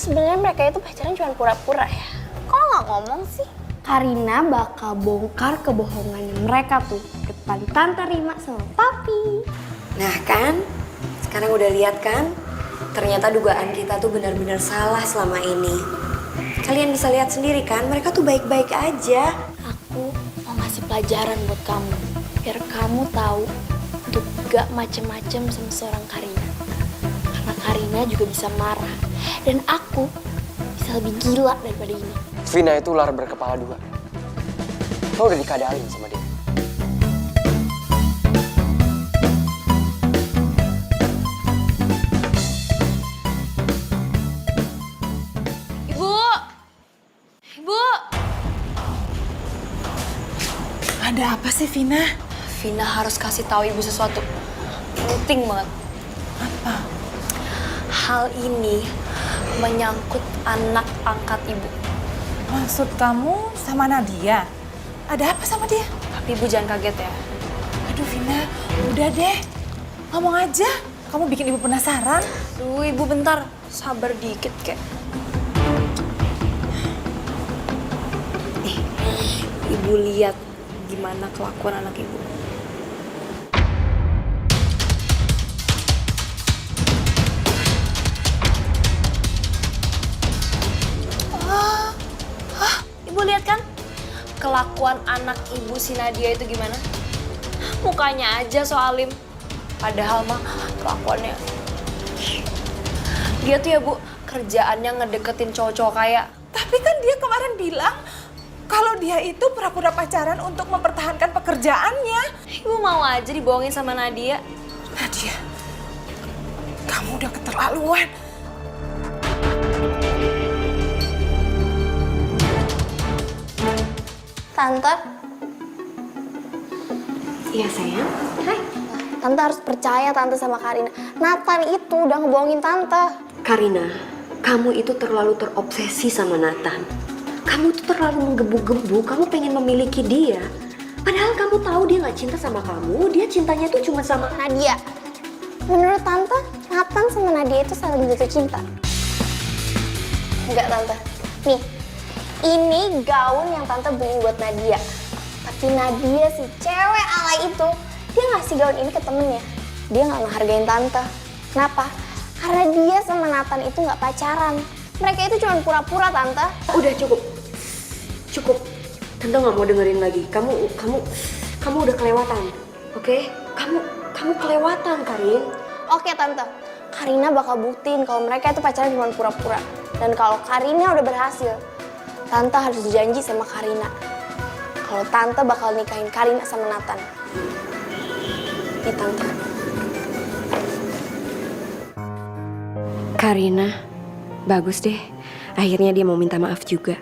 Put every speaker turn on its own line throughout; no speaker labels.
sebenarnya mereka itu pacaran cuma pura-pura ya. Kok nggak ngomong sih? Karina bakal bongkar kebohongannya mereka tuh depan Tante Rima sama Papi.
Nah kan, sekarang udah lihat kan? Ternyata dugaan kita tuh benar-benar salah selama ini. Kalian bisa lihat sendiri kan, mereka tuh baik-baik aja.
Aku mau ngasih pelajaran buat kamu, biar kamu tahu untuk gak macem-macem sama seorang Karina. Karena Karina juga bisa marah, dan aku bisa lebih gila daripada ini.
Vina itu ular berkepala dua. Lo udah dikadalin sama dia.
Ibu!
Ada apa sih, Vina?
Vina harus kasih tahu ibu sesuatu. Penting banget.
Apa?
Hal ini menyangkut anak angkat ibu.
Maksud kamu sama Nadia? Ada apa sama dia?
Tapi ibu jangan kaget ya.
Aduh, Vina, udah deh. Ngomong aja. Kamu bikin ibu penasaran.
Duh, ibu bentar. Sabar dikit, kek. Ibu lihat gimana kelakuan anak ibu. Ibu lihat kan kelakuan anak ibu si Nadia itu gimana? Mukanya aja so alim. Padahal mah kelakuannya. Dia tuh ya bu, kerjaannya ngedeketin cowok-cowok kaya.
Tapi kan dia kemarin bilang kalau dia itu pura-pura pacaran untuk mempertahankan pekerjaannya.
Ibu mau aja dibohongin sama Nadia.
Nadia, kamu udah keterlaluan.
Tante,
Iya sayang. Hai.
Tante harus percaya Tante sama Karina. Nathan itu udah ngebohongin Tante.
Karina, kamu itu terlalu terobsesi sama Nathan. Kamu tuh terlalu menggebu-gebu, kamu pengen memiliki dia. Padahal kamu tahu dia nggak cinta sama kamu, dia cintanya tuh cuma sama
Nadia, menurut Tante, Nathan sama Nadia itu saling jatuh cinta. Enggak Tante, nih, ini gaun yang Tante beliin buat Nadia. Tapi Nadia si cewek alay itu, dia ngasih gaun ini ke temennya. Dia nggak ngehargain Tante. Kenapa? Karena dia sama Nathan itu nggak pacaran. Mereka itu cuma pura-pura Tante.
Udah cukup. Cukup. Tante nggak mau dengerin lagi. Kamu udah kelewatan. Oke? Kamu kelewatan, Karin.
Oke Tante, Karina bakal buktiin kalau mereka itu pacaran cuma pura-pura. Dan kalau Karina udah berhasil, Tante harus janji sama Karina kalau Tante bakal nikahin Karina sama Nathan. Nih Tante.
Karina, bagus deh. Akhirnya dia mau minta maaf juga.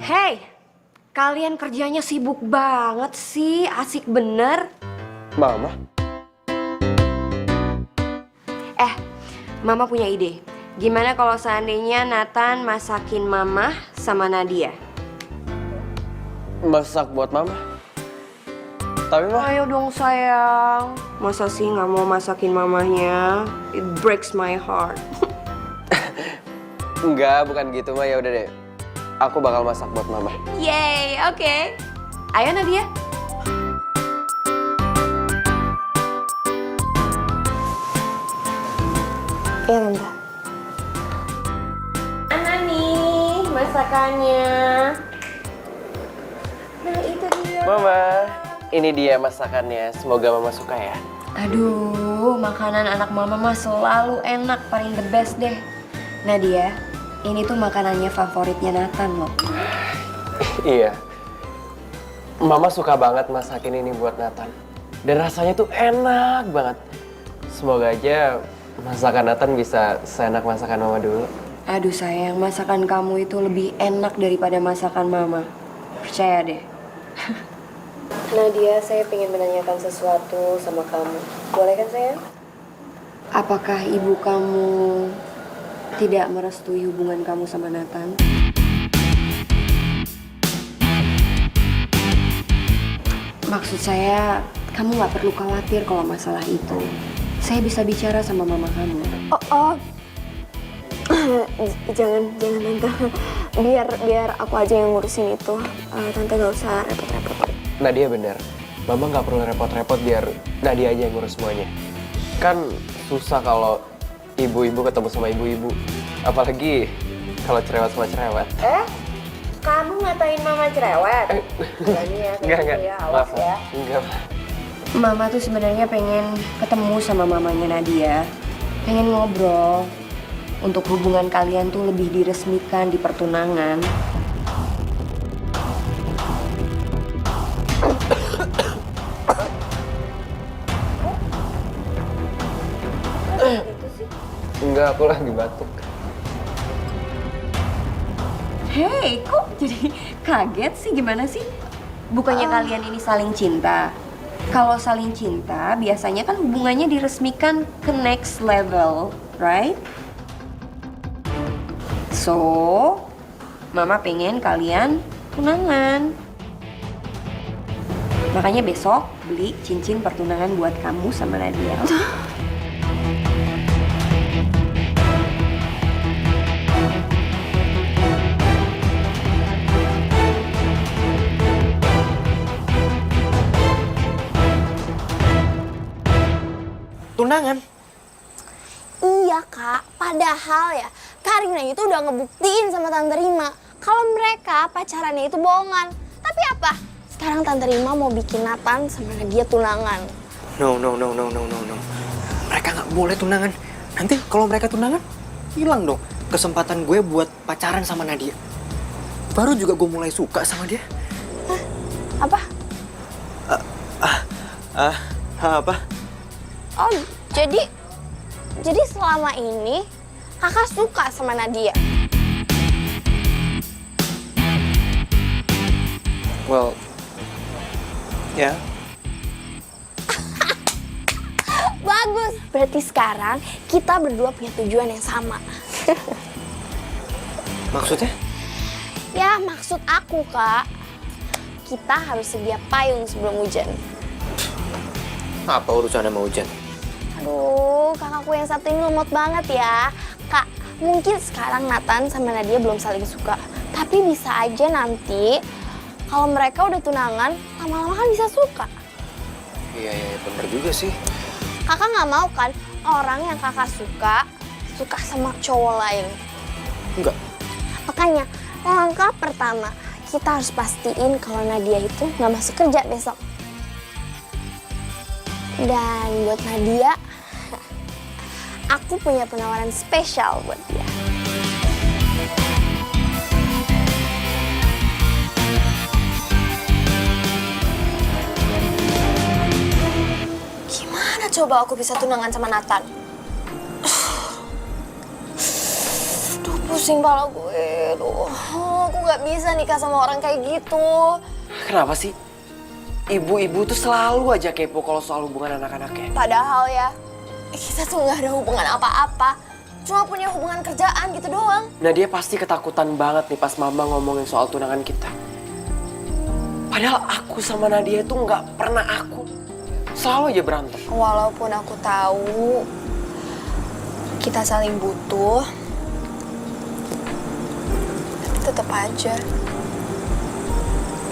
Hey, kalian kerjanya sibuk banget sih, asik bener.
Mama?
Mama punya ide. Gimana kalau seandainya Nathan masakin Mama sama Nadia?
Masak buat Mama? Tapi mah...
Ayo dong sayang. Masa sih nggak mau masakin mamahnya? It breaks my heart.
Enggak, bukan gitu mah. Ya udah deh. Aku bakal masak buat Mama.
Yeay, oke. Ayo Nadia.
Iya Tante.
Mana nih masakannya? Nah itu dia.
Mama, ini dia masakannya. Semoga Mama suka ya.
Aduh, makanan anak mama mah selalu enak, paling the best deh. Nadia, ini tuh makanannya favoritnya Nathan loh.
Iya. Mama suka banget masakin ini buat Nathan. Dan rasanya tuh enak banget. semoga aja masakan Nathan bisa seenak masakan Mama dulu.
Aduh sayang, masakan kamu itu lebih enak daripada masakan Mama. Percaya deh. Nadia, saya pengen menanyakan sesuatu sama kamu. Boleh kan sayang? Apakah ibu kamu tidak merestui hubungan kamu sama Nathan? Maksud saya, kamu gak perlu khawatir kalau masalah itu. Saya bisa bicara sama mama kamu.
Jangan tante. Biar aku aja yang ngurusin itu. Tante gak usah repot-repot.
Nadia bener, Mama nggak perlu repot-repot biar Nadia aja yang ngurus semuanya. Kan susah kalau ibu-ibu ketemu sama ibu-ibu. Apalagi kalau cerewet sama cerewet.
Kamu ngatain mama cerewet?
Enggak.
Awas
Maaf,
ya.
Enggak.
Mama tuh sebenarnya pengen ketemu sama mamanya Nadia. Pengen ngobrol. Untuk hubungan kalian tuh lebih diresmikan di pertunangan.
Enggak, aku lagi batuk.
Hei, kok jadi kaget sih? Gimana sih? Bukannya kalian ini saling cinta? Kalau saling cinta, biasanya kan hubungannya diresmikan ke next level, right? So, Mama pengen kalian tunangan. Makanya besok beli cincin pertunangan buat kamu sama Nadia.
Tunangan?
Iya kak, padahal ya Karina itu udah ngebuktiin sama Tante Rima kalau mereka pacarannya itu bohongan. Tapi apa? Sekarang Tante Rima mau bikin Nathan sama Nadia tunangan.
No. Mereka nggak boleh tunangan. Nanti kalau mereka tunangan, hilang dong kesempatan gue buat pacaran sama Nadia. Baru juga gue mulai suka sama dia.
Apa?
Apa?
Oh, jadi selama ini kakak suka sama Nadia.
Well, ya.
Bagus. Berarti sekarang kita berdua punya tujuan yang sama.
Maksudnya?
Ya, maksud aku, Kak. Kita harus sedia payung sebelum hujan.
Apa urusannya sama hujan?
Aduh, kakakku yang satu ini lemot banget ya. Kak, mungkin sekarang Nathan sama Nadia belum saling suka. Tapi bisa aja nanti kalau mereka udah tunangan, lama-lama kan bisa suka.
Iya, bener juga sih.
Kakak nggak mau kan orang yang kakak suka sama cowok lain?
Enggak.
Makanya, langkah pertama, kita harus pastiin kalau Nadia itu nggak masuk kerja besok. Dan buat Nadia, aku punya penawaran spesial buat dia. Gimana coba aku bisa tunangan sama Nathan? Duh, pusing kepala gue. Aku nggak bisa nikah sama orang kayak gitu.
Kenapa sih? Ibu-ibu tuh selalu aja kepo kalau soal hubungan anak-anaknya.
Padahal ya, kita tuh nggak ada hubungan apa-apa. Cuma punya hubungan kerjaan gitu doang.
Nah dia pasti ketakutan banget nih pas Mama ngomongin soal tunangan kita. Padahal aku sama Nadia tuh nggak pernah aku. Selalu aja berantem.
Walaupun aku tahu kita saling butuh, tapi tetap aja.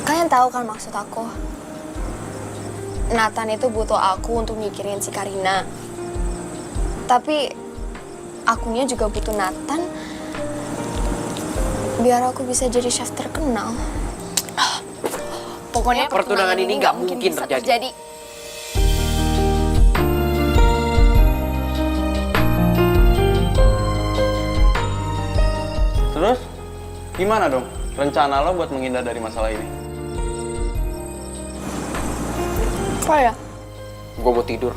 Kalian tahu kan maksud aku? Nathan itu butuh aku untuk mikirin si Karina. Tapi akunya juga butuh Nathan biar aku bisa jadi chef terkenal. Pokoknya
pertunangan ini nggak mungkin
bisa
terjadi.
Terus, gimana dong rencana lo buat menghindar dari masalah ini?
Apa ya?
Gue mau tidur.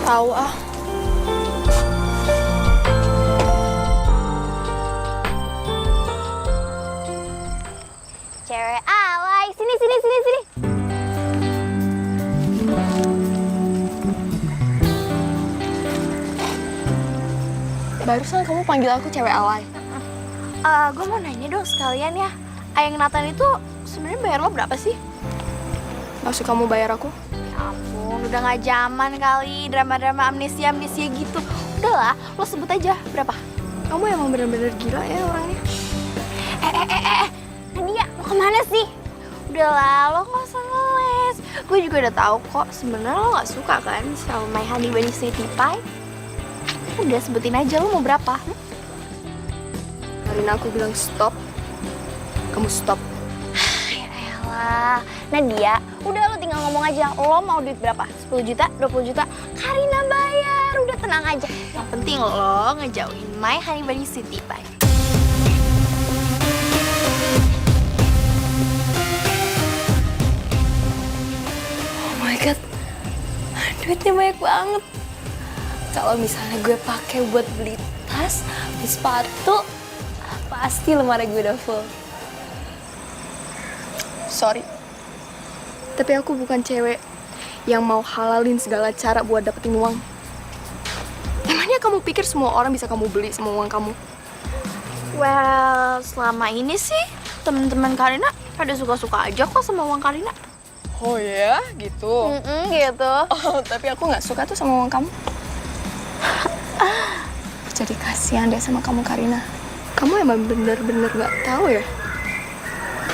Tahu ah.
Cewek alay, sini sini sini sini.
Barusan kamu panggil aku cewek alay.
Gue mau nanya dong sekalian ya. Ayang Nathan itu sebenarnya bayar lo berapa sih?
Maksud kamu bayar aku?
Ya ampun, udah gak zaman kali drama-drama amnesia gitu. Udahlah, lo sebut aja berapa?
Kamu emang bener-bener gila ya orangnya.
Nadia, mau kemana sih? Udahlah, lo gak usah ngeles. Gue juga udah tahu kok sebenarnya lo gak suka kan sama My Honey Bunny Sweetie Pie. Udah sebutin aja lo mau berapa?
Karena aku bilang stop, kamu stop.
Yaelah, Nadia, udah lo tinggal ngomong aja. Lo mau duit berapa? 10 juta? 20 juta? Karina bayar, udah tenang aja. Yang penting lo ngejauhin My Honey Bunny Sweetie Pie.
Oh my god, duitnya banyak banget. Kalau misalnya gue pakai buat beli tas, beli sepatu, pasti lemari gue udah full. Sorry, tapi aku bukan cewek yang mau halalin segala cara buat dapetin uang. Emangnya kamu pikir semua orang bisa kamu beli semua uang kamu?
Well, selama ini sih teman-teman Karina pada suka-suka aja kok sama uang Karina.
Oh ya, gitu.
Gitu.
Oh, tapi aku nggak suka tuh sama uang kamu. Jadi kasihan deh sama kamu, Karina. Kamu emang bener-bener nggak tahu ya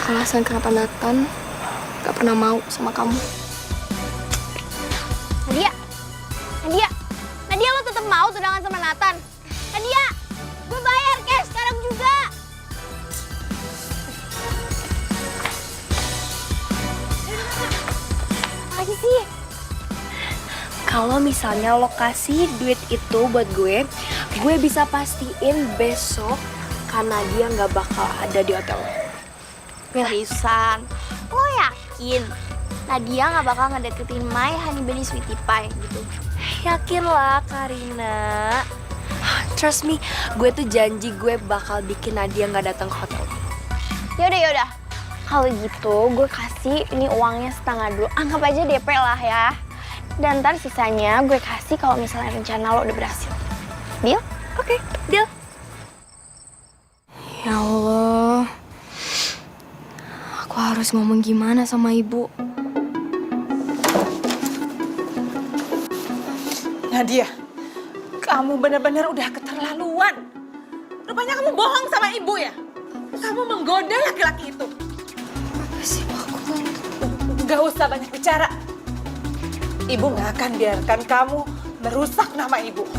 alasan kenapa Nathan nggak pernah mau sama kamu.
Nadia lo tetap mau tunangan sama Nathan? Nadia, gue bayar cash sekarang juga. Apa lagi sih?
Kalau misalnya lo kasih duit itu buat gue bisa pastiin besok karena dia nggak bakal ada di hotel.
Seriusan, lo yakin Nadia nggak bakal ngedeketin My Honey Bunny Sweetie Pie gitu?
Yakin lah Karina. Trust me, gue tuh janji gue bakal bikin Nadia nggak datang ke hotel.
Yaudah. Kalau gitu gue kasih ini uangnya setengah dulu. Anggap aja DP lah ya. Dan ntar sisanya gue kasih kalau misalnya rencana lo udah berhasil. Deal?
Oke, deal.
Ya Allah, aku harus ngomong gimana sama ibu?
Nadia, kamu benar-benar udah keterlaluan. Rupanya kamu bohong sama ibu ya? Kamu menggoda laki-laki itu.
Apa sih aku kan?
Gak usah banyak bicara. Ibu gak akan biarkan kamu merusak nama ibu.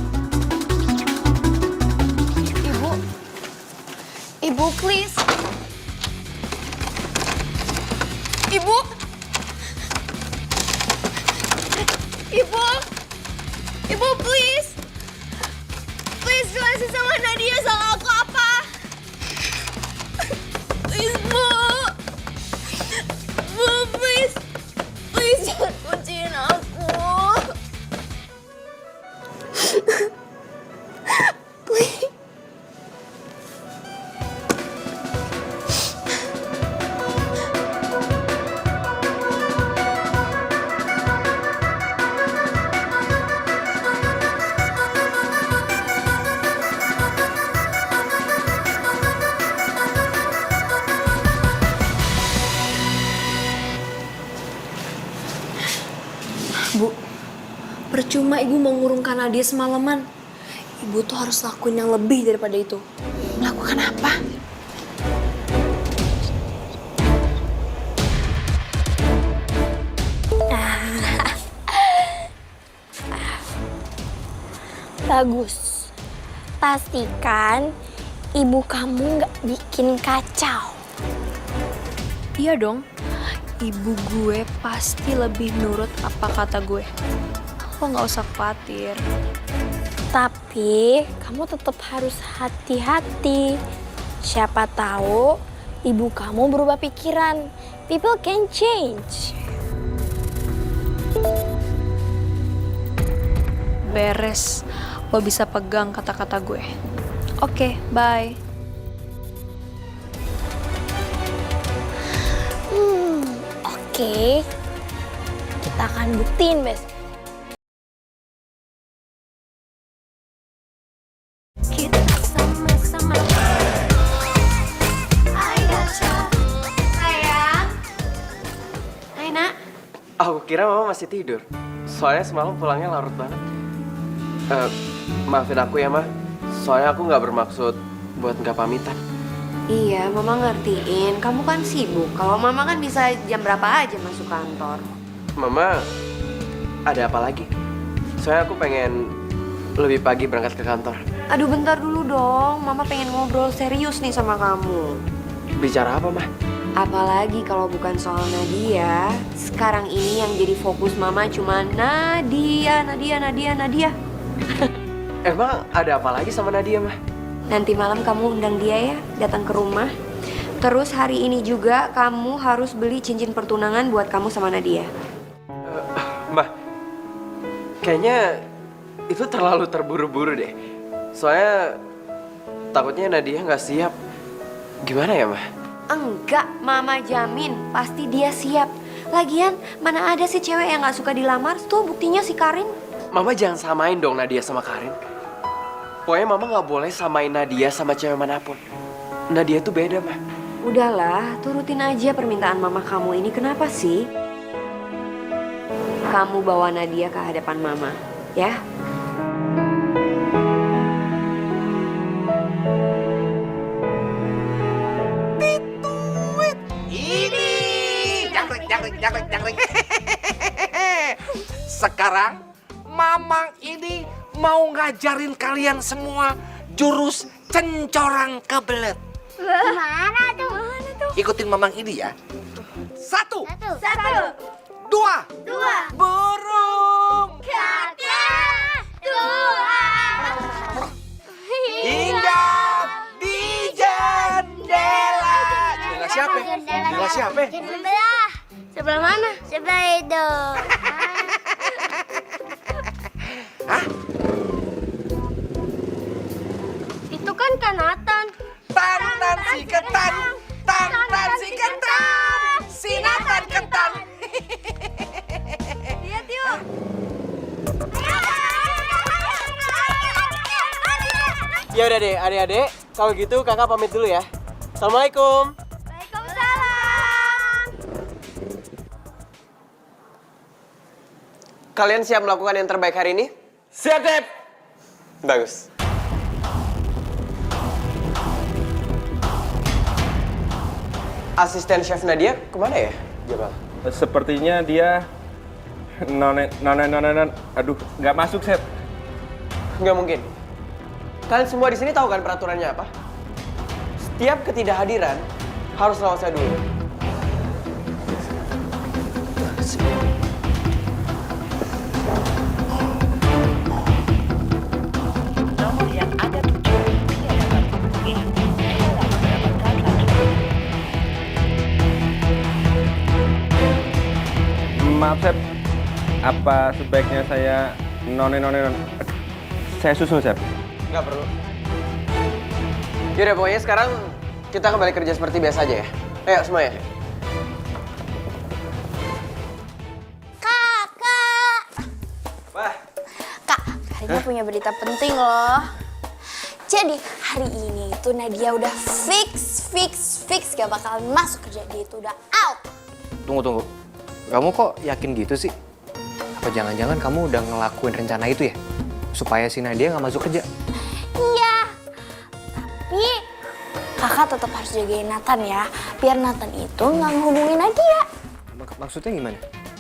Ibu please. Ibu. Ibu please. Please jelasin sama Nadia salah aku apa. Please Bu. Bu please. Please jangan kunciin aku. Please.
Bu, percuma ibu mau ngurungkan Nadia semalaman. Ibu tuh harus lakuin yang lebih daripada itu.
Melakukan apa?
Bagus. Pastikan ibu kamu nggak bikin kacau.
Iya dong, ibu gue pasti lebih nurut apa kata gue. Lo nggak usah khawatir.
Tapi kamu tetap harus hati-hati. Siapa tahu ibu kamu berubah pikiran. People can change.
beres, lo bisa pegang kata-kata gue. Oke, bye.
Oke. Kita akan buktiin besok.
Kita sama-sama.
Sayang.
Hai, Nak.
Aku kira mama masih tidur. Soalnya semalam pulangnya larut banget. Maafin aku ya, Ma. Soalnya aku nggak bermaksud buat nggak pamitan.
Iya, Mama ngertiin. Kamu kan sibuk. Kalau Mama kan bisa jam berapa aja masuk kantor.
Mama, ada apa lagi? Soalnya aku pengen lebih pagi berangkat ke kantor.
Aduh, bentar dulu dong. Mama pengen ngobrol serius nih sama kamu.
Bicara apa, Ma?
Apalagi kalau bukan soal Nadia. Sekarang ini yang jadi fokus Mama cuma Nadia.
Emang ada apa lagi sama Nadia, Ma?
Nanti malam kamu undang dia ya, datang ke rumah. Terus hari ini juga kamu harus beli cincin pertunangan buat kamu sama Nadia.
Ma, kayaknya itu terlalu terburu-buru deh. Soalnya takutnya Nadia nggak siap. Gimana ya, Ma?
Enggak, Mama jamin pasti dia siap. Lagian mana ada sih cewek yang nggak suka dilamar? Tuh buktinya si Karin.
Mama jangan samain dong Nadia sama Karin. Pokoknya Mama nggak boleh samain Nadia sama cewek manapun. Nadia tuh beda, Ma.
Udahlah, turutin aja permintaan Mama kamu ini. Kenapa sih? Kamu bawa Nadia ke hadapan Mama, ya?
Jangkrik. Sekarang Mamang ini mau ngajarin kalian semua jurus cencorang kebelet.
Gimana tuh?
Ikutin Mamang ini ya. Satu. Dua. Burung. Hingga di jendela. Jendela siapa? Jendela siapa?
Sebelah mana? Sebelah itu.
Hah?
Itu kan Nathan.
Tantan si ketan. Si Nathan ketan.
Lihat yuk.
Ya udah deh, adik-adik. Kalau gitu kakak pamit dulu ya. Assalamualaikum.
Waalaikumsalam.
Kalian siap melakukan yang terbaik hari ini? Siap, Dep. Bagus. Asisten chef Nadia kemana ya, Jamal?
Sepertinya dia non. Aduh, nggak masuk, Chef.
Nggak mungkin. Kalian semua di sini tahu kan peraturannya apa? Setiap ketidakhadiran harus rawat saya dulu.
Maaf, Chef. Apa sebaiknya saya non. Saya susul, Chef.
Nggak perlu. Yaudah, pokoknya sekarang kita kembali kerja seperti biasa aja ya. Ayo semuanya.
Kakak.
Wah.
Kak, Karina punya berita penting loh. Jadi hari ini itu Nadia udah fix gak bakalan masuk kerja, dia itu udah out.
Tunggu. Kamu kok yakin gitu sih? Apa jangan-jangan kamu udah ngelakuin rencana itu ya? Supaya si Nadia nggak masuk kerja?
Iya, tapi kakak tetap harus jagain Nathan ya, biar Nathan itu nggak ngehubungin Nadia.
Maksudnya gimana?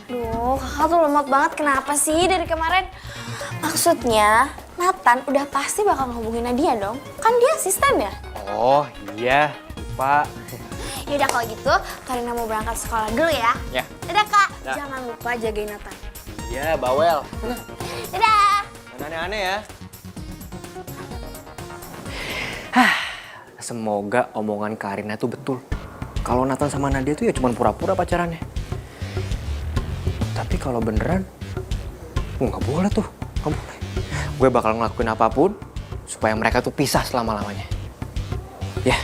Duh, kakak tuh lemot banget, kenapa sih dari kemarin? Maksudnya, Nathan udah pasti bakal ngehubungin Nadia dong, kan dia asisten ya?
Oh iya, Pak.
Yaudah kalau gitu, Karina mau berangkat sekolah dulu ya.
Ya.
Dadah kak, jangan lupa jagain Nathan.
Ya, bawel.
Dadah.
Aneh-aneh ya. Semoga omongan Karina tuh betul. Kalau Nathan sama Nadia tuh ya cuma pura-pura pacarannya. Tapi kalau beneran, nggak boleh tuh, nggak boleh. gue bakal ngelakuin apapun supaya mereka tuh pisah selama-lamanya. Ya.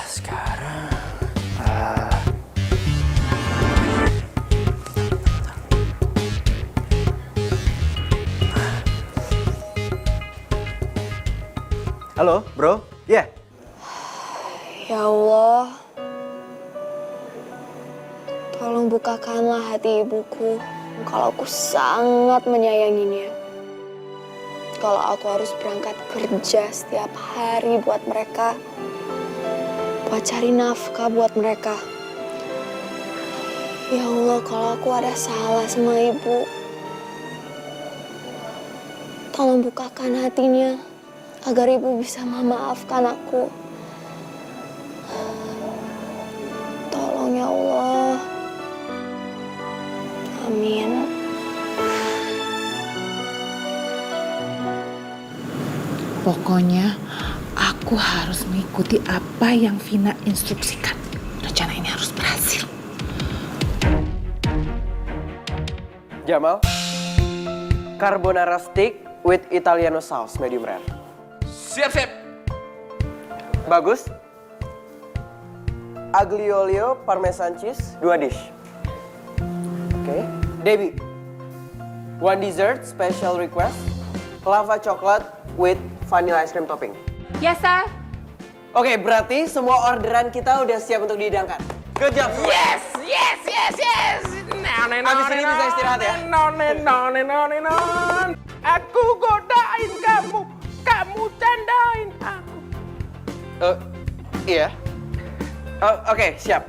Sekarang halo, bro. Ya.
Ya Allah, tolong bukakanlah hati ibuku kalau aku sangat menyayanginya. Kalau aku harus berangkat kerja setiap hari buat mereka, buat cari nafkah buat mereka. Ya Allah, kalau aku ada salah sama ibu, tolong bukakan hatinya agar ibu bisa memaafkan aku. Tolong ya Allah. Amin.
Pokoknya aku harus mengikuti apa yang Vina instruksikan. Rencana ini harus berhasil.
Jamal, carbonara steak with Italiano sauce medium rare.
Siap, siap.
Bagus. Aglio olio parmesan cheese 2 dish. Oke. Debbie, 1 dessert special request lava chocolate with vanilla ice cream topping.
Yes, sir.
Oke, berarti semua orderan kita udah siap untuk dihidangkan. Good job.
Yes, yes, yes, yes.
Abis ini bisa istirahat ya.
Aku godain kamu, kamu candain aku.
Iya. Oke, siap.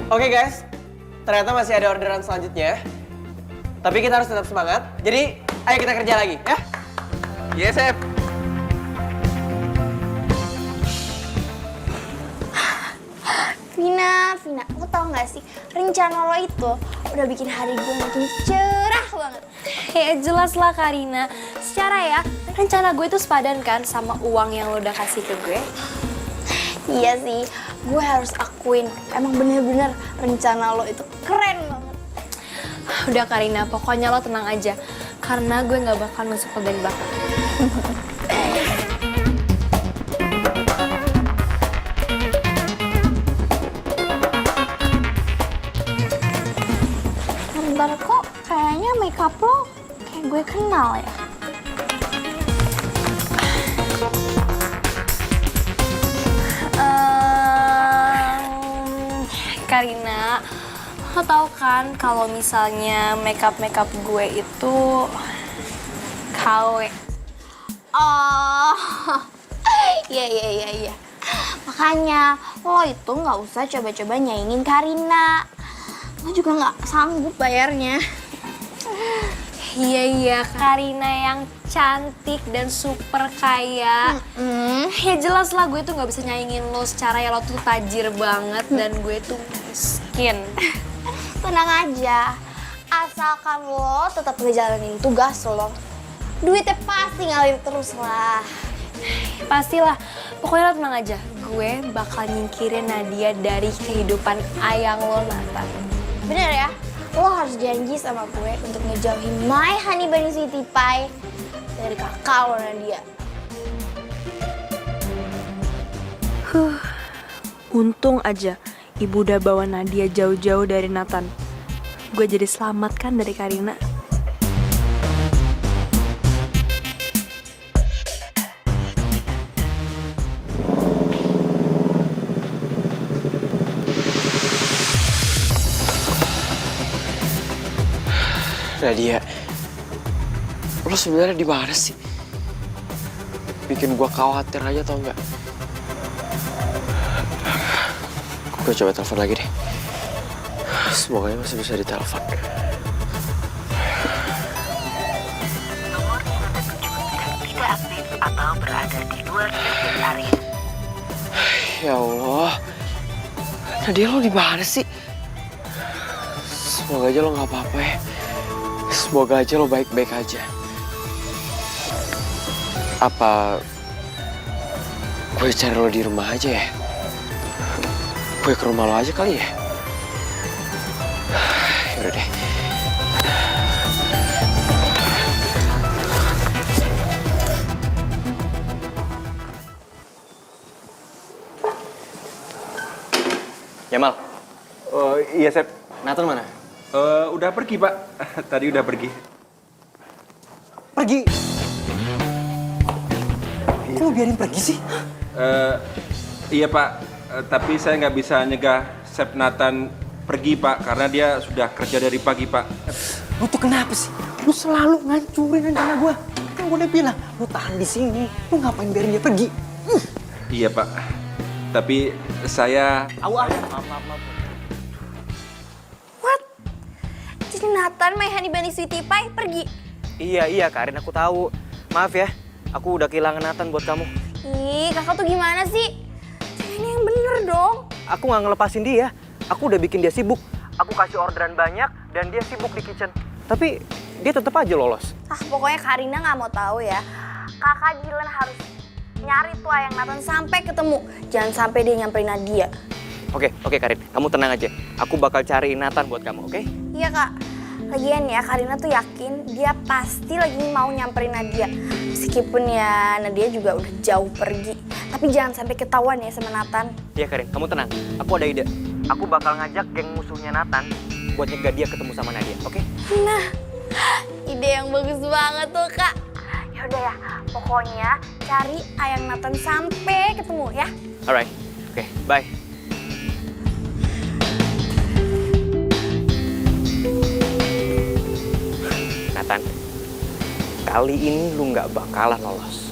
Oke guys, ternyata masih ada orderan selanjutnya. Tapi kita harus tetap semangat. Jadi, ayo kita kerja lagi, ya?
Yes, chef.
Vina, lo tau gak sih, rencana lo itu udah bikin hari gue makin cerah banget.
Ya jelas lah Karina. Secara ya, rencana gue itu sepadan kan sama uang yang lo udah kasih ke gue.
Iya sih, gue harus akuin, emang bener-bener rencana lo itu keren banget.
Udah Karina, pokoknya lo tenang aja. Karena gue gak bakal nusuk dari belakang.
Bentar, kok kayaknya makeup lo kayak gue kenal ya?
Karina, lo tau kan kalau misalnya makeup gue itu KW.
Oh, iya. Makanya lo itu nggak usah coba-coba nyaingin Karina. Lo juga nggak sanggup bayarnya.
Iya, Karina yang cantik dan super kaya. Ya jelas lah gue tuh nggak bisa nyaingin lo secara ya lo tuh tajir banget dan gue tuh miskin.
Tenang aja, asalkan lo tetap ngejalanin tugas lo, duitnya pasti ngalir terus lah.
Pastilah, pokoknya lo tenang aja. Gue bakal nyingkirin Nadia dari kehidupan ayang lo, Nathan.
Bener ya? Lo harus janji sama gue untuk ngejauhin my honey bunny sweetie pie dari kakak lo Nadia.
Untung aja ibu udah bawa Nadia jauh-jauh dari Nathan. Gue jadi selamat kan dari Karina.
Nadia, lo sebenarnya di mana sih? Bikin gua khawatir aja tau nggak? Gue coba telepon lagi deh. Semoga masih bisa ditelepon.
Nomor yang Anda tuju tidak aktif atau berada di luar service area.
Ya Allah, Nadia lo di mana sih? Semoga aja lo nggak apa-apa ya. Semoga aja lo baik-baik aja. Apa gue cari lo di rumah aja ya? Gue ke rumah lo aja kali ya? Udah deh.
Jamal,
Oh iya Sep.
Nathan mana?
Udah pergi Pak. Tadi udah pergi.
Pergi. Kok lu biarin pergi sih?
Iya Pak. Tapi saya nggak bisa nyegah Sep Nathan pergi Pak karena dia sudah kerja dari pagi Pak.
Lu tuh kenapa sih? Lu selalu ngancurin rencana gua. Kan gua udah bilang, lu tahan di sini. Lu ngapain biarin dia pergi?
Iya Pak. Tapi saya
Maaf.
What? Jadi Nathan, My Honey Bunny Sweetie Pie pergi?
Iya Karin, aku tahu. Maaf ya, aku udah kehilangan Nathan buat kamu.
Ih, kakak tuh gimana sih? Ini yang bener dong.
Aku nggak ngelepasin dia. Aku udah bikin dia sibuk. Aku kasih orderan banyak dan dia sibuk di kitchen. Tapi dia tetap aja lolos.
Ah, pokoknya Karina nggak mau tahu ya. Kakak Dylan harus nyari tuh Ayang Nathan sampai ketemu. Jangan sampai dia nyamperin Nadia.
Oke Karin, kamu tenang aja. Aku bakal cari Nathan buat kamu, oke?
Iya kak. Lagian ya Karina tuh yakin dia pasti lagi mau nyamperin Nadia. Meskipun ya Nadia juga udah jauh pergi. Tapi jangan sampai ketahuan ya sama Nathan.
Iya Karin, kamu tenang. Aku ada ide. Aku bakal ngajak geng musuhnya Nathan buat nyegah dia ketemu sama Nadia, oke?
Nah, ide yang bagus banget tuh kak. Ya udah ya, pokoknya cari Ayang Nathan sampai ketemu ya.
Alright, oke, bye. Nathan, kali ini lu nggak bakalan lolos.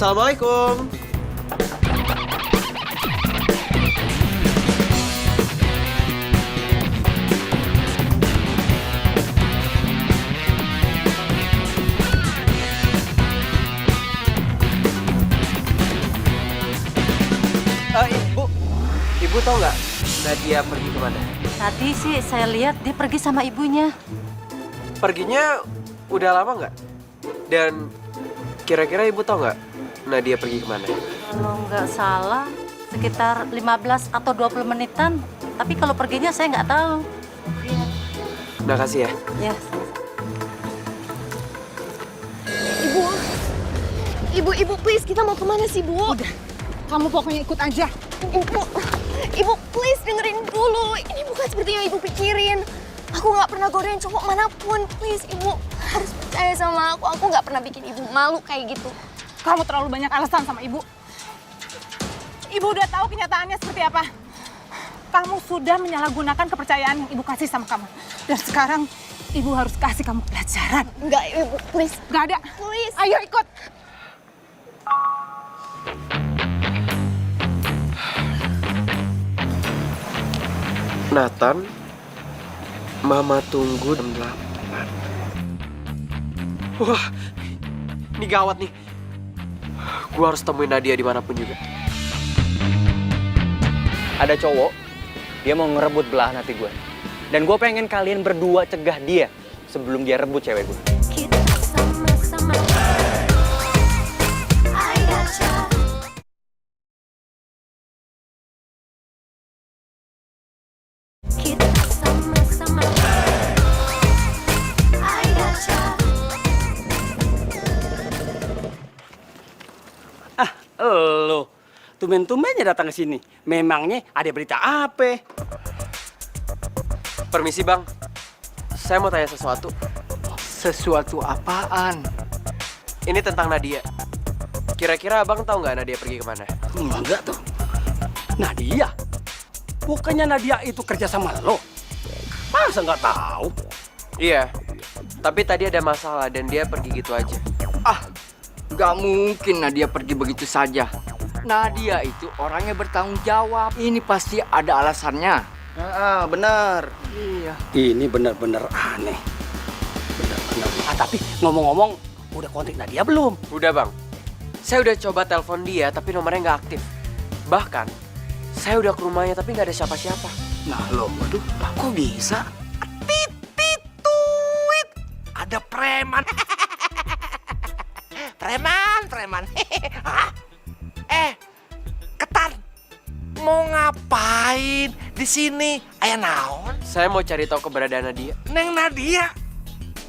Assalamualaikum. Ibu tahu nggak Nadia pergi kemana?
Tadi sih saya lihat dia pergi sama ibunya.
Perginya udah lama nggak? Dan kira-kira ibu tahu nggak Nadia pergi kemana?
Kalau nggak salah sekitar 15 atau 20 menitan. Tapi kalau perginya saya nggak tahu.
Makasih ya.
Ya.
Ibu, please kita mau kemana sih Bu?
Udah, kamu pokoknya ikut aja.
Ibu please dengerin dulu. Ini bukan seperti yang ibu pikirin. Aku nggak pernah godain cowok manapun. Please ibu harus percaya sama aku. Aku nggak pernah bikin ibu malu kayak gitu.
Kamu terlalu banyak alasan sama ibu. Ibu udah tahu kenyataannya seperti apa. Kamu sudah menyalahgunakan kepercayaan yang ibu kasih sama kamu. Dan sekarang ibu harus kasih kamu pelajaran.
Enggak ibu please.
Gak ada.
Please.
Ayo ikut.
Nathan, Mama tunggu jam 8. Wah, ini gawat nih. Gua harus temuin Nadia dimanapun juga.
Ada cowok, dia mau ngerebut belahan hati gue. Dan gue pengen kalian berdua cegah dia sebelum dia rebut cewek gue.
Kita sama-sama. Kita sama-sama.
Lo, tumben-tumbennya datang ke sini. Memangnya ada berita apa?
Permisi bang, saya mau tanya sesuatu.
Sesuatu apaan?
Ini tentang Nadia. Kira-kira abang tahu nggak Nadia pergi kemana?
Enggak tuh. Nadia? Bukannya Nadia itu kerja sama lo? Masa nggak tahu?
Iya, tapi tadi ada masalah dan dia pergi gitu aja.
Gak mungkin Nadia pergi begitu saja. Nadia itu orangnya bertanggung jawab. Ini pasti ada alasannya.
Benar. Iya. Ini benar-benar aneh. Benar-benar. Tapi ngomong-ngomong, udah kontak Nadia belum?
Udah bang, saya udah coba telepon dia tapi nomornya nggak aktif. Bahkan, saya udah ke rumahnya tapi nggak ada siapa-siapa.
Nah lo, waduh, kok bisa?
Titituit. Ada preman. Preman. Hah? Ketan. Mau ngapain di sini? Ayah naon?
Saya mau cari tahu keberadaan Nadia.
Neng Nadia.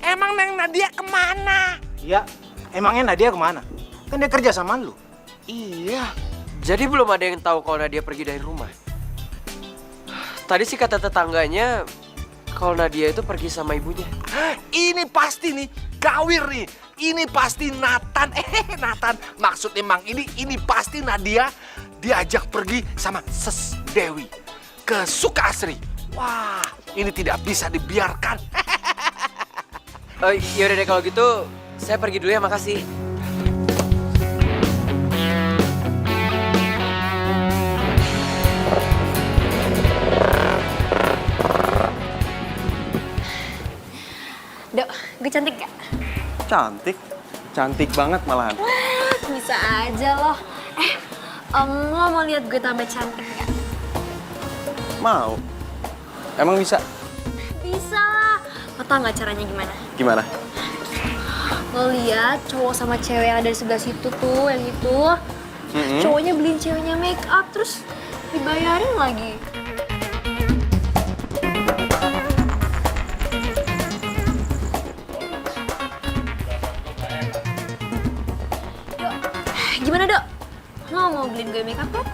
Emang Neng Nadia kemana?
Iya, emangnya Nadia kemana? Kan dia kerja sama lu.
Iya. Jadi belum ada yang tahu kalau Nadia pergi dari rumah. Tadi sih kata tetangganya kalau Nadia itu pergi sama ibunya.
Ini pasti nih gawir nih. Ini pasti Nathan. Nathan. Maksudnya Mang ini pasti Nadia diajak pergi sama Ses Dewi ke Sukasri. Wah, ini tidak bisa dibiarkan.
Yaudah deh kalau gitu, saya pergi dulu ya, makasih.
Dok, gue cantik gak?
Cantik. Cantik banget malahan.
Bisa aja loh. Lo mau lihat gue tambah cantik gak?
Mau. Emang bisa?
Bisa lah. Lo tau gak caranya gimana?
Gimana?
Lo lihat cowok sama cewek yang ada di sebelah situ tuh, yang itu. Cowoknya beliin ceweknya make up, terus dibayarin lagi. Gimana, Dok? Lo mau beliin gue make up kan?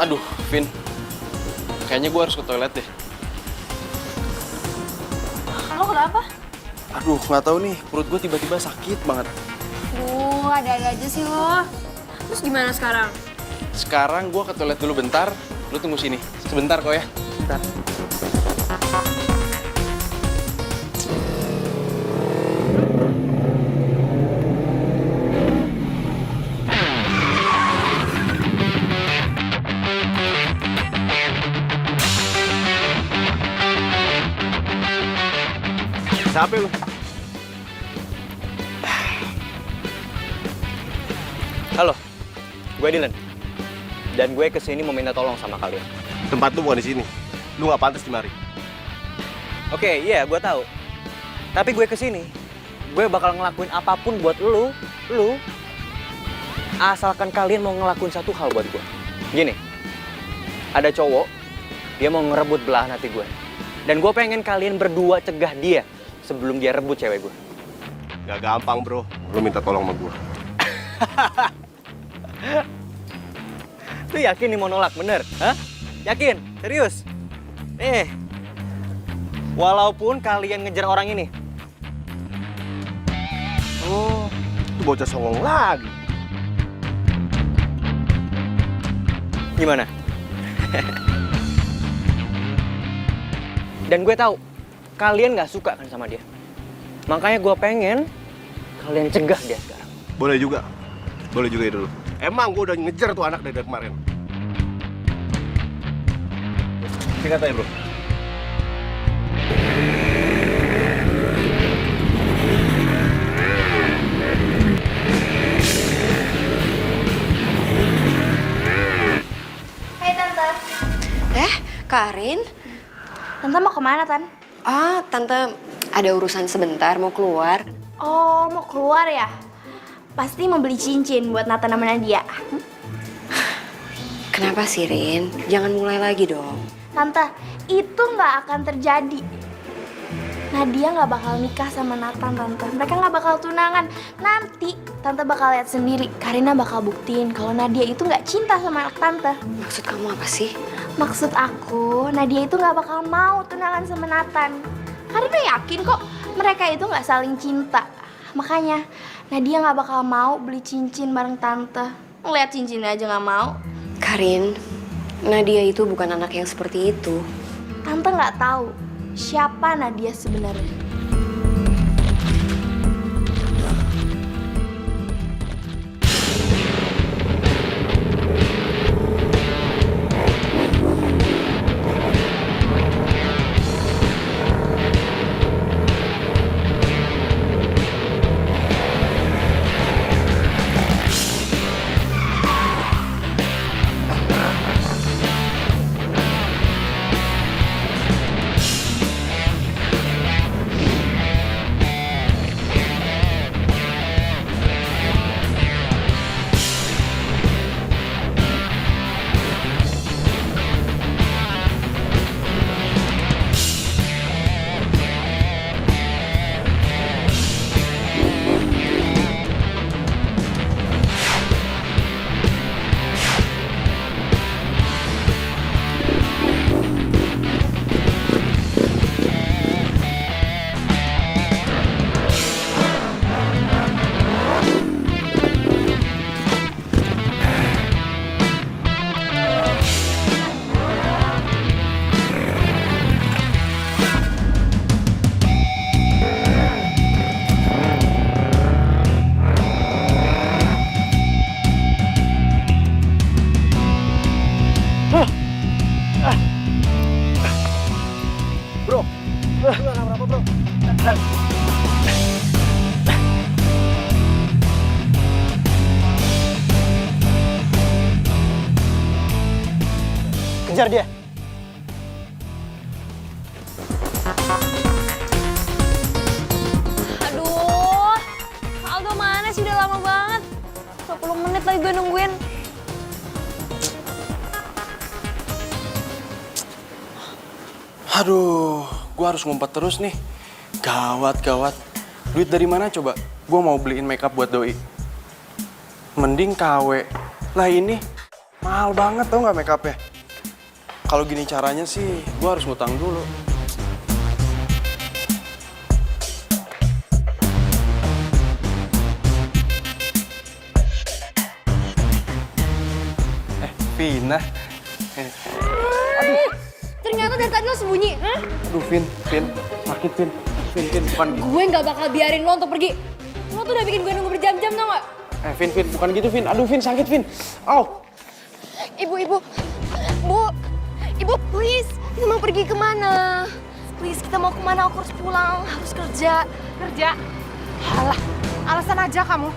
Aduh, Vin. Kayaknya gue harus ke toilet deh.
Lo kenapa?
Aduh, nggak tahu nih. Perut gue tiba-tiba sakit banget.
Ada-ada aja sih lo. Terus gimana sekarang?
Sekarang gue ke toilet dulu bentar. Lu tunggu sini. Sebentar kok ya. Bentar.
Siapa lu?
Halo, gue Dylan. Dan gue kesini mau minta tolong sama kalian.
Tempat lu bukan di sini. Lu nggak pantas dimari.
Oke, iya, gue tahu. Tapi gue kesini, gue bakal ngelakuin apapun buat lu. Asalkan kalian mau ngelakuin satu hal buat gue. Gini, ada cowok, dia mau ngerebut belahan hati gue. Dan gue pengen kalian berdua cegah dia sebelum dia rebut cewek gue.
Gak gampang bro, lu minta tolong sama gue.
Lu yakin nih mau nolak, bener? Hah? Yakin? Serius? Walaupun kalian ngejar orang ini.
Oh, itu bocah songong lagi.
Gimana? Dan gue tahu kalian nggak suka kan sama dia. Makanya gue pengen kalian cegah dia sekarang.
Boleh juga dulu. Emang gue udah ngejar tuh anak dari kemarin. Singkat aja bro.
Hai Tante.
Karin?
Tante mau kemana, Tan?
Tante ada urusan sebentar, mau keluar.
Oh, mau keluar ya? Pasti mau beli cincin buat Nathan sama Nadia.
Kenapa sih, Rin? Jangan mulai lagi dong.
Tante, itu nggak akan terjadi. Nadia nggak bakal nikah sama Nathan, Tante. Mereka nggak bakal tunangan. Nanti Tante bakal lihat sendiri. Karina bakal buktiin kalau Nadia itu nggak cinta sama anak Tante.
Maksud kamu apa sih?
Maksud aku, Nadia itu nggak bakal mau tunangan sama Nathan. Karina yakin kok mereka itu nggak saling cinta. Makanya Nadia nggak bakal mau beli cincin bareng Tante. Ngeliat cincinnya aja nggak mau.
Karin, Nadia itu bukan anak yang seperti itu.
Tante nggak tahu siapa Nadia sebenarnya.
Kejar dia.
Aduh, Aldo mana sih, udah lama banget. 20 menit lagi gue nungguin.
Aduh, gue harus ngumpet terus nih. Gawat, gawat. Duit dari mana coba? Gue mau beliin makeup buat doi. Mending KW. Lah ini, mahal banget tau nggak makeupnya? Kalau gini caranya sih, gue harus ngutang dulu. Vina.
Ternyata dari tadi lo sembunyi, hah?
Aduh, Vin, sakit, Vin, bukan gitu.
Gue nggak bakal biarin lo untuk pergi. Lo tuh udah bikin gue nunggu berjam-jam, tau gak?
Vin, bukan gitu, Vin. Aduh, Vin, sakit, Vin. Au.
Ibu, please, kita mau pergi kemana? Please, kita mau kemana? Aku harus pulang, harus kerja.
Kerja? Halah, alasan aja kamu.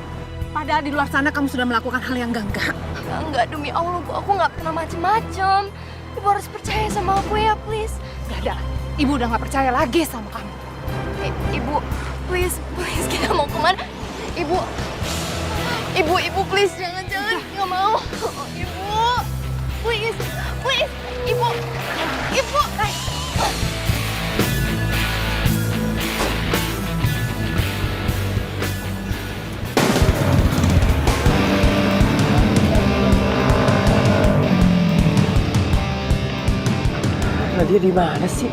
Padahal di luar sana kamu sudah melakukan hal yang enggak.
Enggak, demi Allah, Bu. Aku nggak pernah macem-macem. Ibu harus percaya sama aku ya, please.
Udah, Ibu udah nggak percaya lagi sama kamu.
Ibu, please, kita mau kemana? Ibu, please, jangan, nggak mau. Ibu, please, Ibu.
Nadia di mana sih?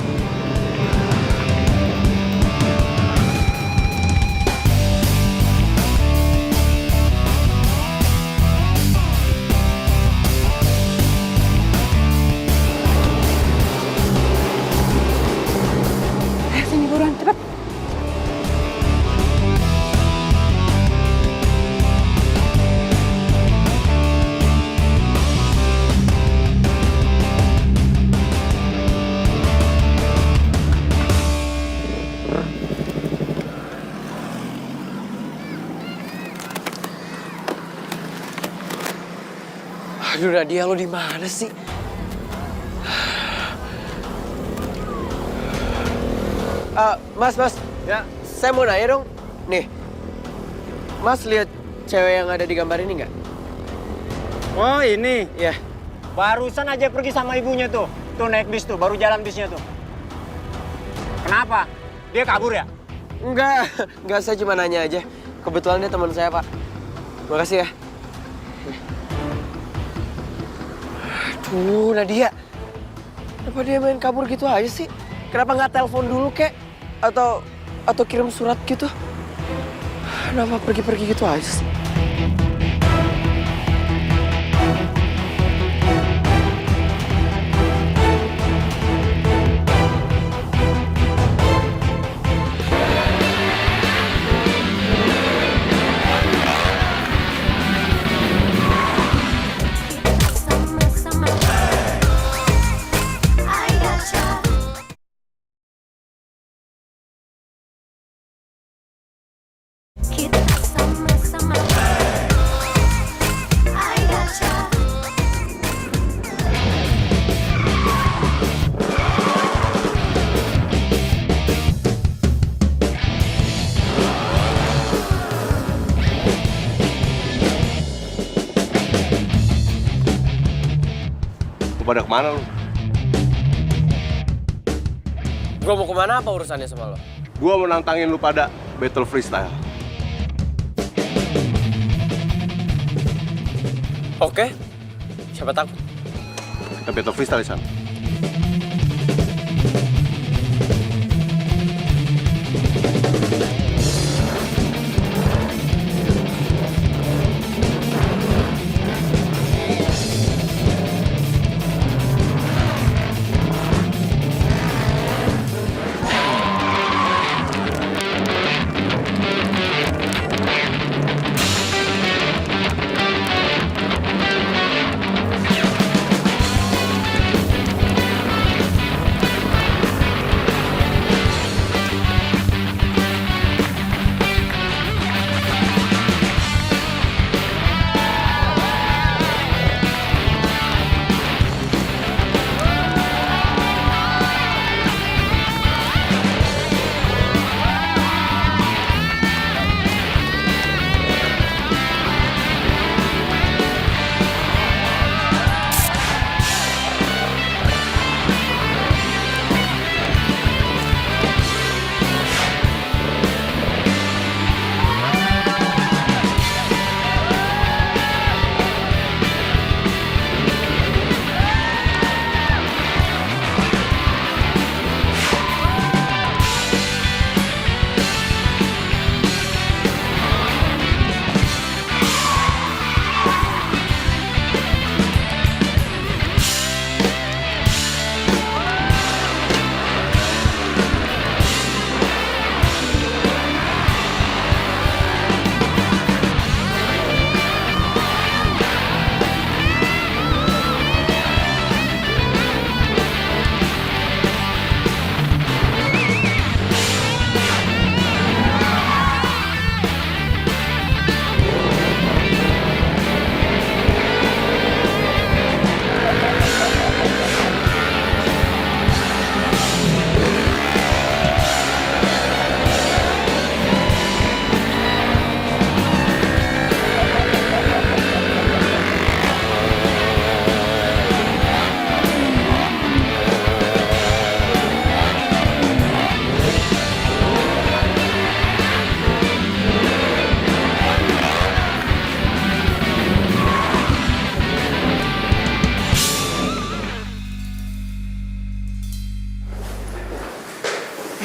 Sini buruan, cepet.
Aduh, Nadia, lo di mana sih? Mas, ya, saya mau nanya dong. Nih, Mas lihat cewek yang ada di gambar ini nggak?
Oh, ini?
Ya.
Barusan aja pergi sama ibunya tuh. Tuh naik bis tuh, baru jalan bisnya tuh. Kenapa? Dia kabur ya?
Enggak, saya cuma nanya aja. Kebetulan dia teman saya, Pak. Makasih ya. Aduh, Nadia. Kenapa dia main kabur gitu aja sih? Kenapa nggak telepon dulu, kek? Atau kirim surat gitu? Kenapa pergi-pergi gitu aja sih?
Pada kemana lu?
Gua mau kemana, apa urusannya sama lo?
Gua mau nantangin lu pada battle freestyle.
Oke, siapa takut?
Kita battle freestyle di sana.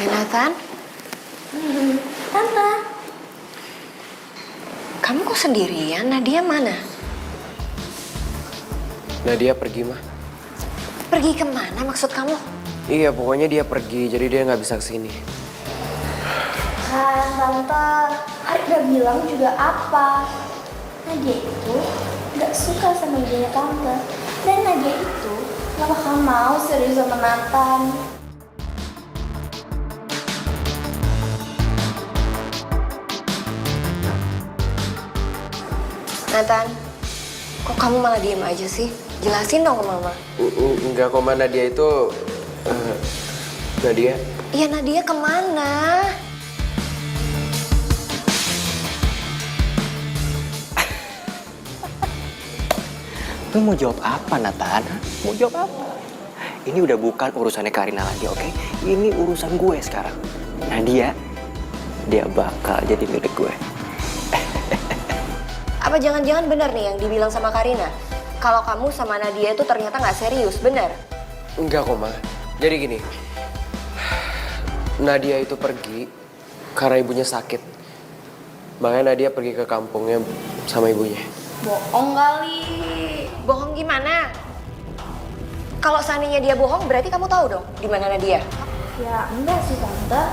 Nathan?
Tante.
Kamu kok sendirian? Nadia mana?
Nadia pergi, mah.
Pergi kemana maksud kamu?
Iya, pokoknya dia pergi, jadi dia nggak bisa kesini.
Kan Tante, Ari udah bilang juga apa? Nadia itu gak suka sama idenya Tante. Dan Nadia itu gak bakal mau serius sama Nathan.
Nathan, kok kamu malah diem aja sih? Jelasin dong ke mama.
Enggak kok, mana dia itu... Nadia.
Iya, Nadia kemana?
Lu mau jawab apa, Nathan? Mau jawab apa? Ini udah bukan urusannya Karina lagi, oke? Ini urusan gue sekarang. Nadia, dia bakal jadi milik gue.
Apa jangan-jangan benar nih yang dibilang sama Karina? Kalau kamu sama Nadia itu ternyata nggak serius, benar?
Enggak kok, Ma. Jadi gini, Nadia itu pergi karena ibunya sakit. Makanya Nadia pergi ke kampungnya sama ibunya.
Bohong kali.
Bohong gimana? Kalau seandainya dia bohong, berarti kamu tahu dong di mana Nadia?
Ya enggak sih Tante.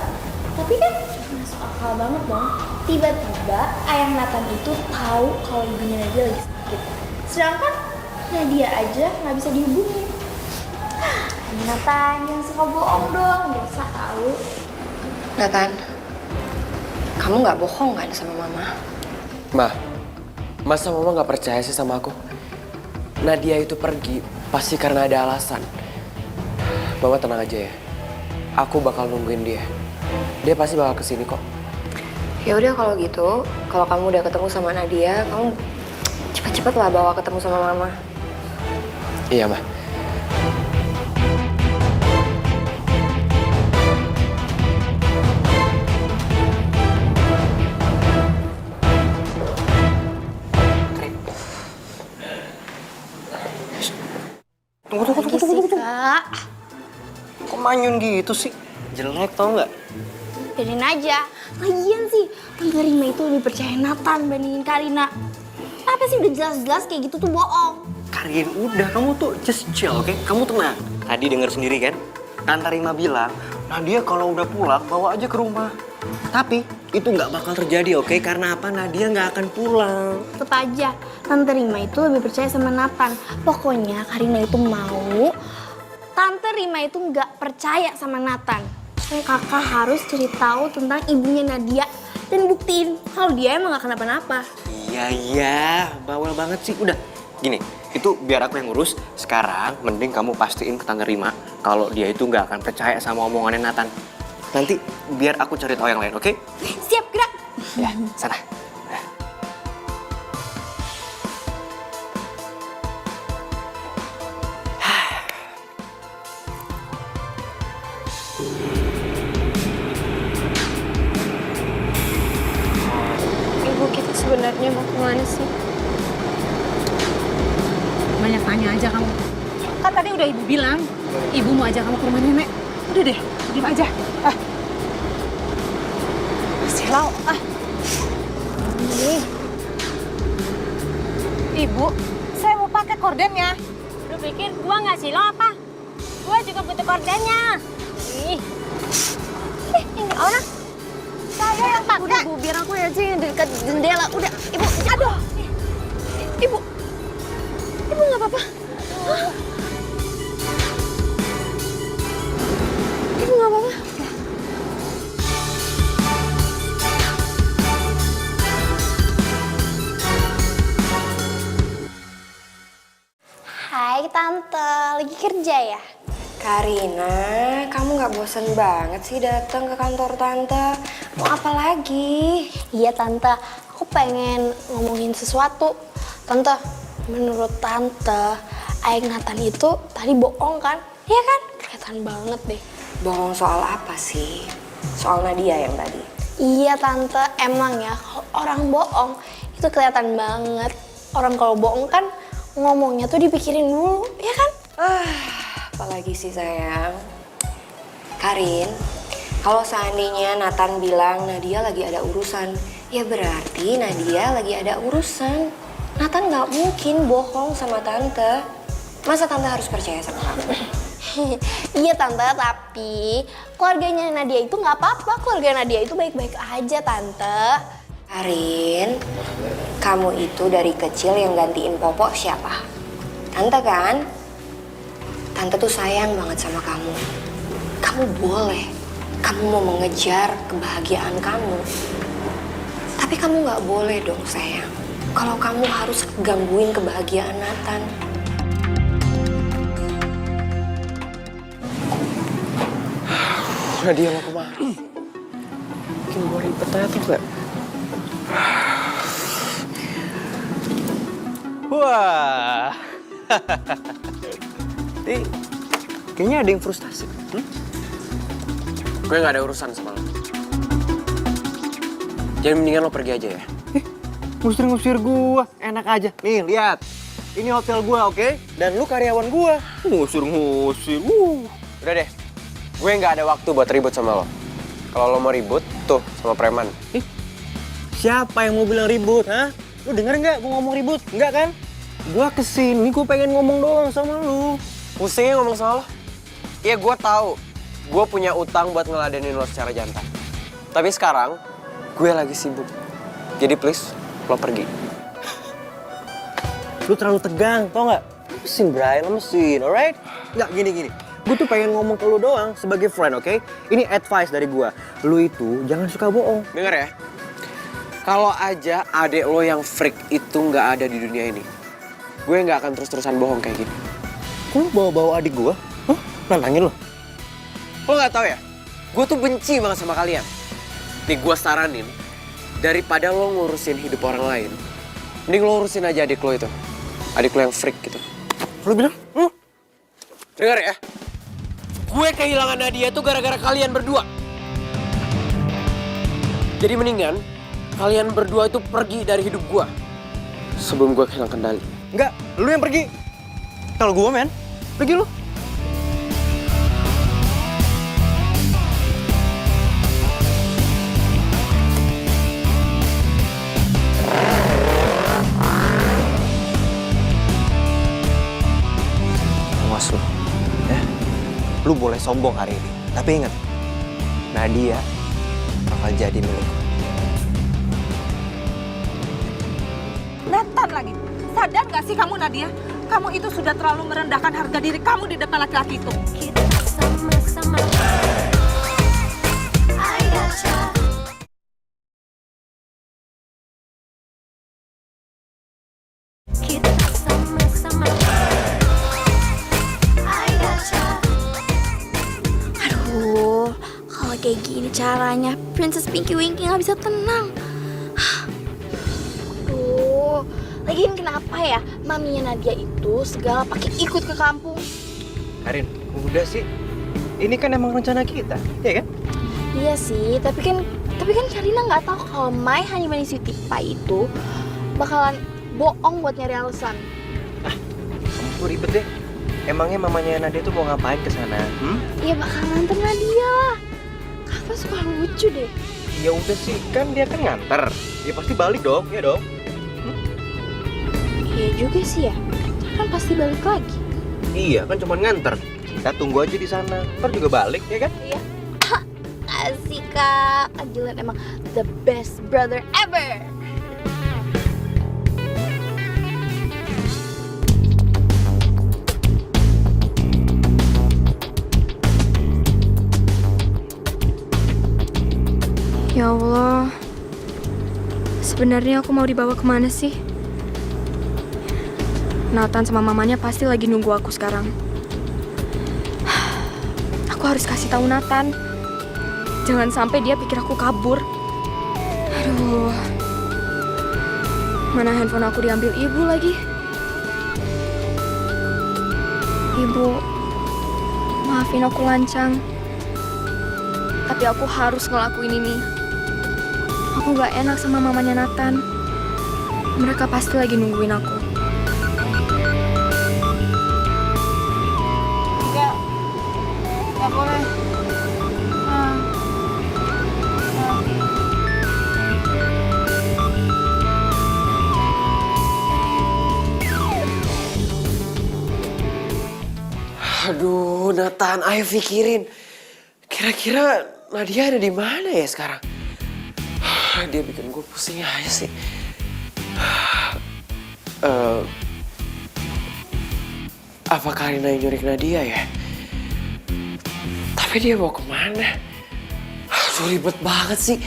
Tapi kan masuk akal banget dong. Tiba-tiba ayang Nathan itu tahu kalau ibunya Nadia lagi sakit. Sedangkan Nadia aja nggak bisa dihubungin. Nathan yang suka bohong dong, biasa tahu.
Nathan, kamu nggak bohong kan sama mama?
Ma, masa mama nggak percaya sih sama aku? Nadia itu pergi pasti karena ada alasan. Mama tenang aja ya. Aku bakal nungguin dia. Dia pasti bakal kesini kok.
Ya udah kalau gitu, kalau kamu udah ketemu sama Nadia, kamu cepet-cepet lah bawa ketemu sama mama.
Iya, Ma.
Tunggu.
Kak,
Kok manyun gitu sih? Jelek tau nggak?
biarin aja. Lagian sih, Tante Rima itu lebih percaya Nathan bandingin Karina. Apa sih udah jelas-jelas kayak gitu tuh bohong.
Karin, udah kamu tuh just chill, oke? Kamu tenang. Tadi denger sendiri kan? Tante Rima bilang, Nadia kalau udah pulang bawa aja ke rumah. Tapi itu nggak bakal terjadi, oke? Karena apa? Nadia nggak akan pulang.
Tetep aja, Tante Rima itu lebih percaya sama Nathan. Pokoknya Karina itu mau Tante Rima itu nggak percaya sama Nathan. Kakak harus cari tahu tentang ibunya Nadia dan buktiin kalau dia emang gak kenapa-napa.
Iya, bawel banget sih. Udah, gini, itu biar aku yang ngurus. Sekarang mending kamu pastiin ke Tante Rima kalau dia itu nggak akan percaya sama omongannya Nathan. Nanti biar aku cari tahu yang lain, oke?
Siap, gerak.
Ya, sana.
Ibu kita sebenarnya mau kemana sih?
Banyak tanya aja kamu. Kan tadi udah ibu bilang, ibu mau ajak kamu ke rumah nenek. Udah deh, diam aja. Silau, Ini. Ibu, saya mau pakai kordennya.
Lu pikir gua nggak silau apa? Gua juga butuh kordennya. Ih.
Ini orang. Saya yang pakai. Udah, Bu, biar aku aja yang dekat jendela. Udah, Ibu. Aduh. Ibu. Ibu nggak apa-apa. Ibu nggak apa-apa. Hai Tante, lagi kerja ya?
Karina, kamu nggak bosan banget sih datang ke kantor Tante? Mau apa lagi?
Iya Tante, aku pengen ngomongin sesuatu. Tante, menurut Tante, Ayang Nathan itu tadi bohong kan? Iya kan? Kelihatan banget deh.
Bohong soal apa sih? Soal Nadia yang tadi?
Iya Tante, emang ya kalau orang bohong itu kelihatan banget. Orang kalau bohong kan ngomongnya tuh dipikirin dulu, ya kan?
Apalagi sih sayang. Karin, Kalau seandainya Nathan bilang Nadia lagi ada urusan, ya berarti Nadia lagi ada urusan. Nathan nggak mungkin bohong sama tante. Masa tante harus percaya sama kamu?
Iya tante, tapi keluarganya Nadia itu nggak apa-apa. Keluarga Nadia itu baik-baik aja tante.
Karin, kamu itu dari kecil yang gantiin popok siapa? Tante kan? Tante tuh sayang banget sama kamu. Kamu boleh, kamu mau mengejar kebahagiaan kamu. Tapi kamu nggak boleh dong sayang. Kalau kamu harus gangguin kebahagiaan Nathan.
Nadia mau kemana? Bikin gue ribet aja tuh gak?
Wah. Nih, kayaknya ada yang frustasi.
Gue gak ada urusan sama lo. Jadi mendingan lo pergi aja ya.
Ngusir-ngusir gua, enak aja. Nih, lihat. Ini hotel gua, oke? Dan lu karyawan gua. Ngusir-ngusir.
Udah deh, gue gak ada waktu buat ribut sama lo. Kalau lo mau ribut, tuh sama preman.
Siapa yang mau bilang ribut, ha? Lu denger nggak gua ngomong ribut? Enggak kan? Gua kesini, gua pengen ngomong doang sama lu.
Pusingnya ngomong sama lo? Iya, gue tahu. Gue punya utang buat ngeladenin lo secara jantan. Tapi sekarang, gue lagi sibuk. Jadi please, lo pergi.
Lu terlalu tegang, tau nggak? Lemesin, Bray, lemesin, alright? Nggak, gini. Gue tuh pengen ngomong ke lu doang sebagai friend, oke? Ini advice dari gue. Lu itu jangan suka bohong.
Dengar ya, kalau aja adek lo yang freak itu nggak ada di dunia ini, gue nggak akan terus-terusan bohong kayak gini.
Kok lu bawa-bawa adik gue? Hah? Nantangin lo?
Lo nggak tahu ya, gue tuh benci banget sama kalian. Nih gue saranin, daripada lo ngurusin hidup orang lain, mending lo urusin aja adik lo itu. Adik lo yang freak gitu.
Lu bilang?
Dengar ya, gue kehilangan Nadia tuh gara-gara kalian berdua. Jadi mendingan kalian berdua itu pergi dari hidup gue sebelum gue kehilangan kendali.
Enggak, lu yang pergi. Kalau gue, men, pergi lu. Awas lu, ya. Lu boleh sombong hari ini, tapi ingat, Nadia bakal jadi milik.
Nathan lagi. Sadar gak sih kamu Nadia? Kamu itu sudah terlalu merendahkan harga diri kamu di depan laki-laki itu.
Kita sama-sama. Kita sama-sama.
Aduh, kalau kayak gini caranya Princess Pinky Winky nggak bisa tenang. Aduh, lagian kenapa ya maminya Nadia itu segala pakai ikut ke kampung?
Karin, udah sih. Ini kan emang rencana kita, ya kan?
Iya sih, tapi kan Karina nggak tahu kalau My Honey Bunny Sweetie Pie itu bakalan bohong buat nyari alasan.
Kamu tuh ribet deh. Emangnya mamanya Nadia tuh mau ngapain ke sana?
Iya bakal nganter Nadia. Kakak suka lucu deh.
Ya udah sih, kan dia kan nganter. Ya pasti balik dong, ya dong.
Iya juga sih ya. Kan pasti balik lagi.
Iya, kan cuma nganter. Kita tunggu aja di sana. Ntar juga balik, ya kan?
Iya. Asik kak. Agilan emang the best brother ever.
Ya Allah, sebenarnya aku mau dibawa kemana sih? Nathan sama mamanya pasti lagi nunggu aku sekarang. Aku harus kasih tahu Nathan. Jangan sampai dia pikir aku kabur. Aduh, mana handphone aku diambil ibu lagi? Ibu, maafin aku lancang. Tapi aku harus ngelakuin ini. Aku gak enak sama mamanya Nathan. Mereka pasti lagi nungguin aku.
Enggak boleh.
Tan, ayo pikirin. Kira-kira Nadia ada di mana ya sekarang? Dia bikin gue pusing aja sih. Apa Karina yang nyurik Nadia ya? Tapi dia mau kemana? Aduh, ribet banget sih.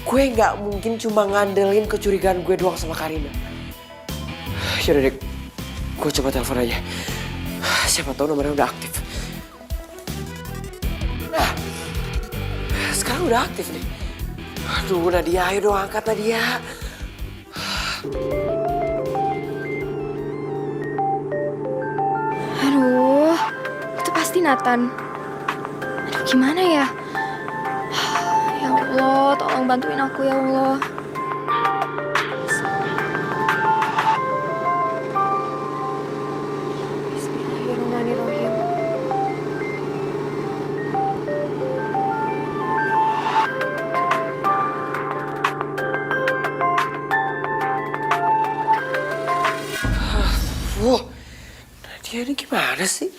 Gue nggak mungkin cuma ngandelin kecurigaan gue doang sama Karina. Yaudah deh, gue coba telepon aja. Siapa tahu nomornya udah aktif. Nah, sekarang udah aktif nih. Aduh, Nadia, ayo dong angkat Nadia.
Aduh, itu pasti Nathan. Aduh, gimana ya? Ya Allah, tolong bantuin aku ya Allah. Bismillahirrahmanirrahim.
Wah, Nadia ini gimana sih?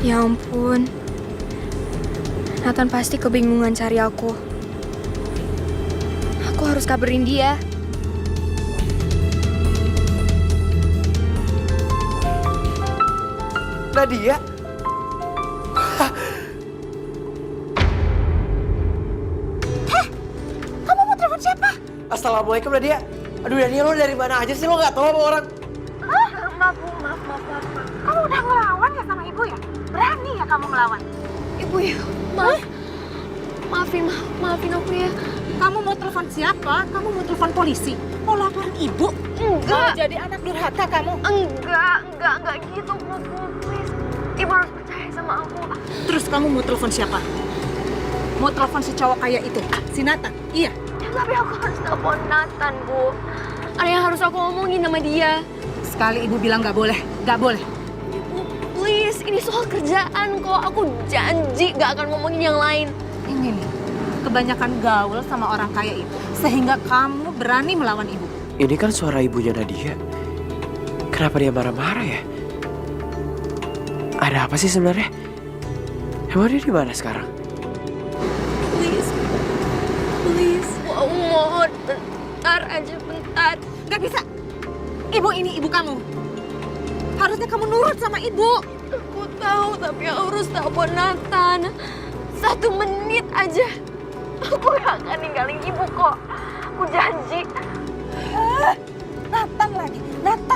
Ya ampun, Nathan pasti kebingungan cari aku. Aku harus kabarin dia.
Nadia?
Kamu mau telepon siapa?
Assalamualaikum Nadia. Aduh Nadia, lo dari mana aja sih? Lo gak tahu apa orang?
Maaf. Kamu udah ngelawan ya sama ibu ya? Berani ya kamu ngelawan?
Ibu ya, maafin aku ya.
Kamu mau telepon siapa? Kamu mau telepon polisi? Mau laporin ibu?
Enggak.
Mau jadi anak durhaka kamu?
Enggak gitu, Bu. Please. Ibu harus percaya sama aku.
Terus kamu mau telepon siapa? Mau telepon si cowok kaya itu? Si Nathan? Iya.
Tapi aku harus telepon Nathan, Bu. Ada yang harus aku omongin sama dia.
Sekali ibu bilang nggak boleh. Nggak boleh.
Ibu, please. Ini soal kerjaan kok. Aku janji gak akan ngomongin yang lain.
Ini nih, kebanyakan gaul sama orang kaya itu. Sehingga kamu berani melawan ibu.
Ini kan suara ibunya Nadia. Kenapa dia marah-marah ya? Ada apa sih sebenarnya? Emang dia di mana sekarang?
Please. Mohon. Bentar aja, bentar.
Nggak bisa. Ibu ini ibu kamu. Harusnya kamu nurut sama ibu.
Aku tahu, tapi aku harus telepon Nathan. 1 menit aja. Aku gak akan ninggalin ibu kok. Aku janji.
Nathan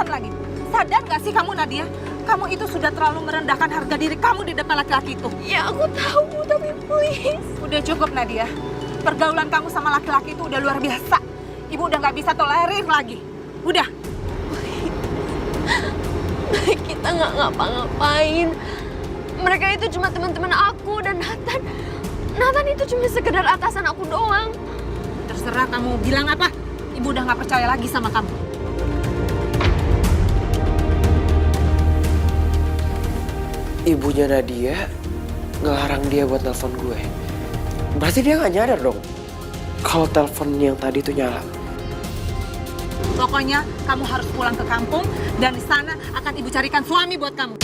lagi. Sadar gak sih kamu, Nadia? Kamu itu sudah terlalu merendahkan harga diri kamu di depan laki-laki itu.
Ya aku tahu, tapi please.
Udah cukup, Nadia. Pergaulan kamu sama laki-laki itu udah luar biasa. Ibu udah gak bisa tolerir lagi. Udah.
Kita nggak ngapa-ngapain. Mereka itu cuma teman-teman aku dan Nathan. Nathan itu cuma sekedar atasan aku doang.
Terserah kamu bilang apa. Ibu udah gak percaya lagi sama kamu.
Ibunya Nadia ngelarang dia buat telepon gue. Berarti dia nggak nyadar dong kalau telepon yang tadi itu nyala.
Pokoknya kamu harus pulang ke kampung dan di sana akan ibu carikan suami buat kamu.